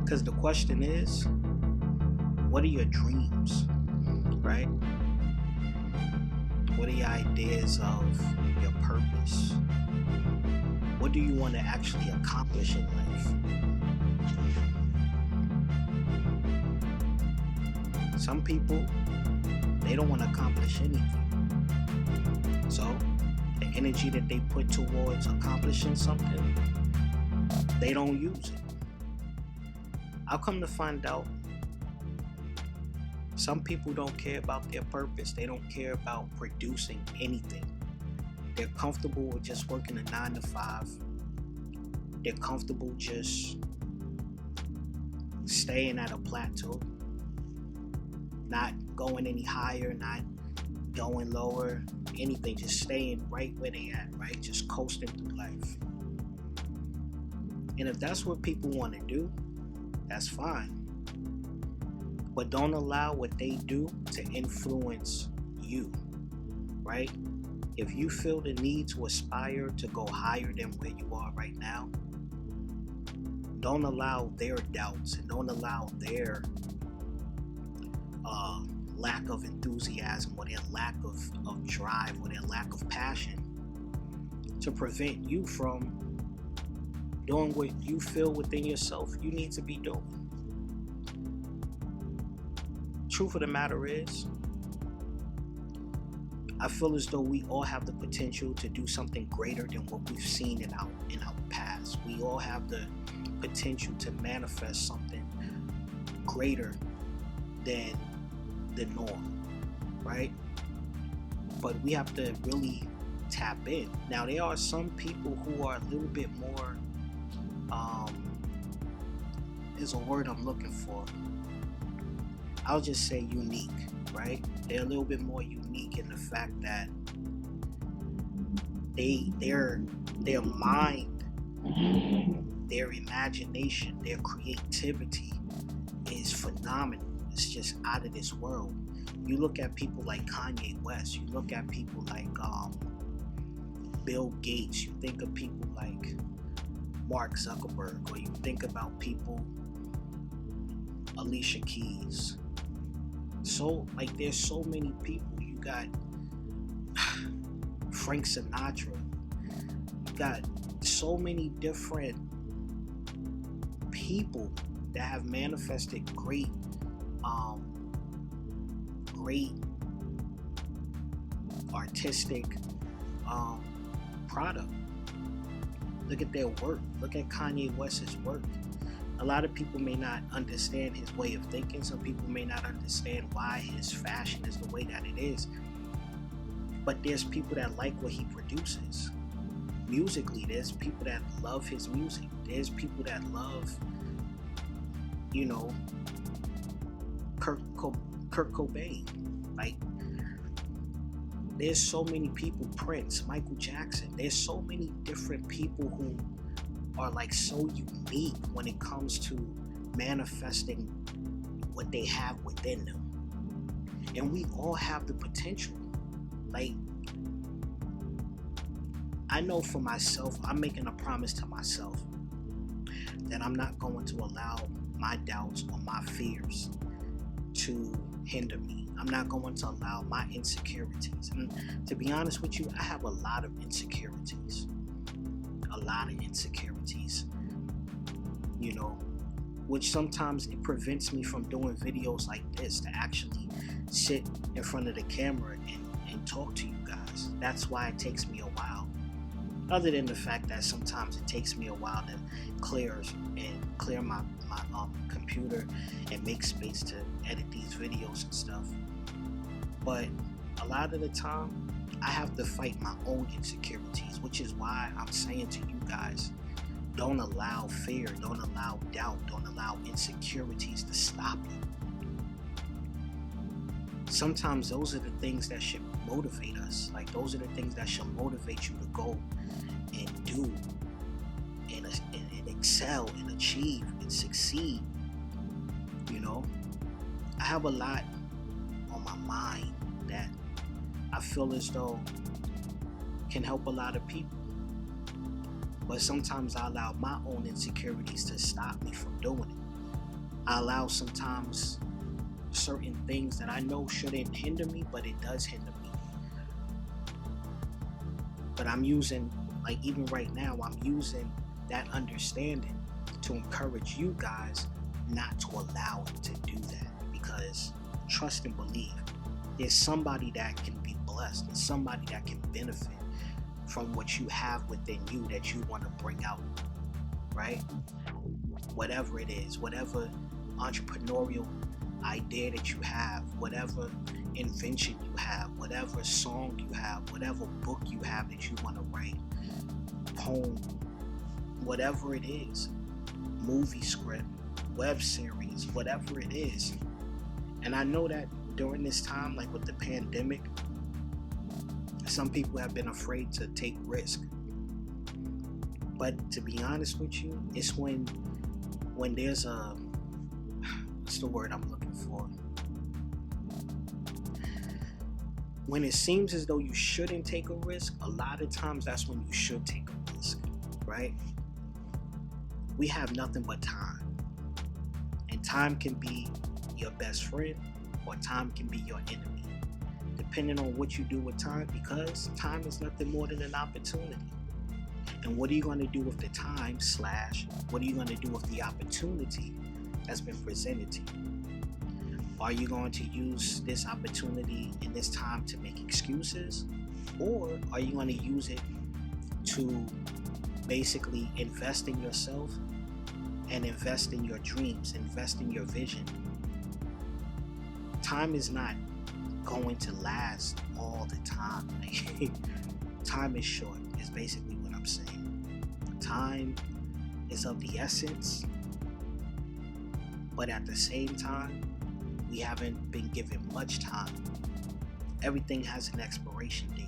Because the question is, what are your dreams, right? What are your ideas of your purpose? What do you want to actually accomplish in life? Some people, they don't want to accomplish anything. So, the energy that they put towards accomplishing something, they don't use it. I'll come to find out, some people don't care about their purpose. They don't care about producing anything. They're comfortable with just working a 9 to 5. They're comfortable just staying at a plateau, not going any higher, not going lower, anything, just staying right where they at, right? Just coasting through life. And if that's what people want to do, that's fine. But don't allow what they do to influence you, right? If you feel the need to aspire to go higher than where you are right now, don't allow their doubts and don't allow their lack of enthusiasm or their lack of drive or their lack of passion to prevent you from doing what you feel within yourself you need to be doing. Truth of the matter is, I feel as though we all have the potential to do something greater than what we've seen in our past. We all have the potential to manifest something greater than the norm, right? But we have to really tap in. Now, there are some people who are a little bit more, is a word I'm looking for. I'll just say unique, right? They're a little bit more unique in the fact that their mind, their imagination, their creativity is phenomenal. It's just out of this world. You look at people like Kanye West, you look at people like Bill Gates, you think of people like Mark Zuckerberg, or you think about people, Alicia Keys. So, like, there's so many people. You got Frank Sinatra. You got so many different people that have manifested great artistic product. Look at their work. Look at Kanye West's work. A lot of people may not understand his way of thinking. Some people may not understand why his fashion is the way that it is. But there's people that like what he produces. Musically, there's people that love his music. There's people that love, Kurt Cobain. Like, there's so many people, Prince, Michael Jackson. There's so many different people who are like so unique when it comes to manifesting what they have within them. And we all have the potential. Like, I know for myself, I'm making a promise to myself that I'm not going to allow my doubts or my fears to hinder me. I'm not going to allow my insecurities. And to be honest with you, I have a lot of insecurities. Which sometimes it prevents me from doing videos like this, to actually sit in front of the camera and talk to you guys. That's why it takes me a while. Other than the fact that sometimes it takes me a while to clear my computer and make space to edit these videos and stuff. But a lot of the time, I have to fight my own insecurities, which is why I'm saying to you guys, don't allow fear, don't allow doubt, don't allow insecurities to stop you. Sometimes those are the things that should motivate us. Like, those are the things that should motivate you to go and do and excel and achieve and succeed. I have a lot on my mind that I feel as though can help a lot of people. But sometimes I allow my own insecurities to stop me from doing it. I allow sometimes certain things that I know shouldn't hinder me, but it does hinder me. But I'm using, like even right now, I'm using that understanding to encourage you guys not to allow it to do that. Because trust and believe, there's somebody that can be blessed, there's somebody that can benefit from what you have within you that you want to bring out, right? Whatever it is, whatever entrepreneurial idea that you have, whatever invention you have, whatever song you have, whatever book you have that you want to write, poem, whatever it is, movie script, web series, whatever it is. And I know that during this time, like with the pandemic, some people have been afraid to take risk. But to be honest with you, it's when there's a, what's the word I'm looking for? When it seems as though you shouldn't take a risk, a lot of times that's when you should take a risk, right? We have nothing but time. And time can be your best friend or time can be your enemy, depending on what you do with time, because time is nothing more than an opportunity. And what are you going to do with the time / what are you going to do with the opportunity that's been presented to you? Are you going to use this opportunity in this time to make excuses? Or are you going to use it to basically invest in yourself and invest in your dreams, invest in your vision? Time is not going to last all the time. Time is short, is basically what I'm saying. Time is of the essence, but at the same time, we haven't been given much time. Everything has an expiration date.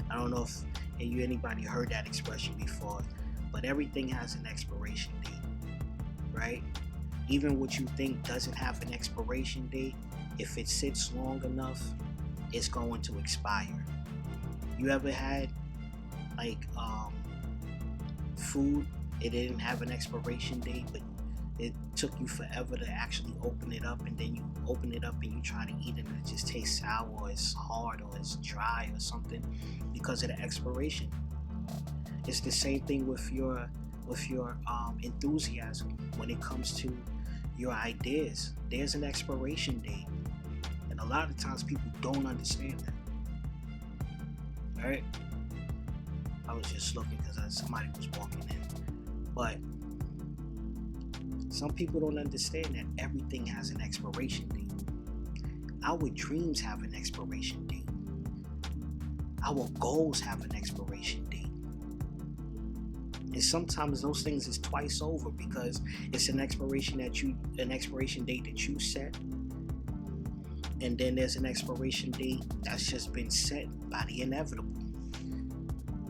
I don't know if anybody heard that expression before, but everything has an expiration date, right? Even what you think doesn't have an expiration date, if it sits long enough, it's going to expire. You ever had like food, it didn't have an expiration date, but it took you forever to actually open it up, and then you open it up and you try to eat it and it just tastes sour or it's hard or it's dry or something because of the expiration. It's the same thing with your enthusiasm. When it comes to your ideas, there's an expiration date, and a lot of times people don't understand that. All right, I was just looking because somebody was walking in, but some people don't understand that everything has an expiration date. Our dreams have an expiration date. Our goals have an expiration date. And sometimes those things is twice over because it's an expiration date that you set, and then there's an expiration date that's just been set by the inevitable.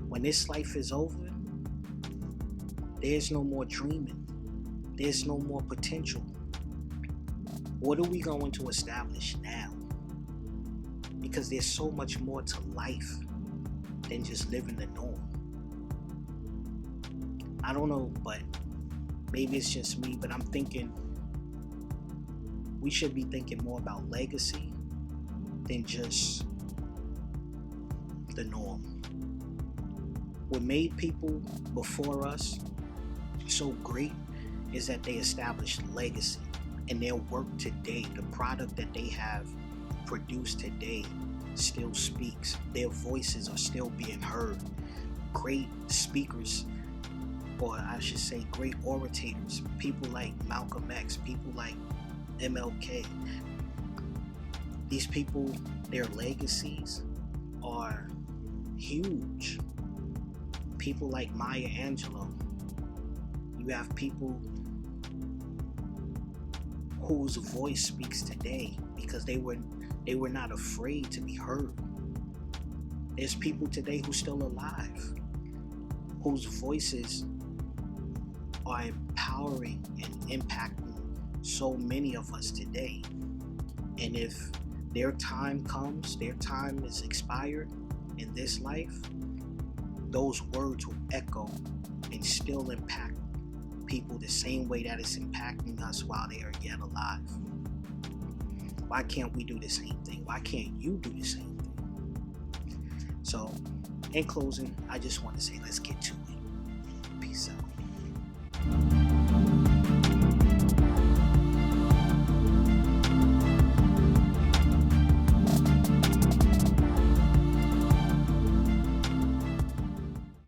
When this life is over, there's no more dreaming. There's no more potential. What are we going to establish now? Because there's so much more to life than just living the norm. I don't know, but maybe it's just me, but I'm thinking we should be thinking more about legacy than just the norm. What made people before us so great is that they established legacy, and their work today, the product that they have produced today, still speaks. Their voices are still being heard. Great speakers, or I should say great orators, people like Malcolm X, people like MLK, these people, their legacies are huge. People like Maya Angelou. You have people whose voice speaks today because they were not afraid to be heard. There's people today who's still alive, whose voices are empowering and impacting so many of us today. And if their time comes, their time is expired in this life, those words will echo and still impact people the same way that it's impacting us while they are yet alive? Why can't we do the same thing? Why can't you do the same thing? So, in closing, I just want to say, let's get to it. Peace out.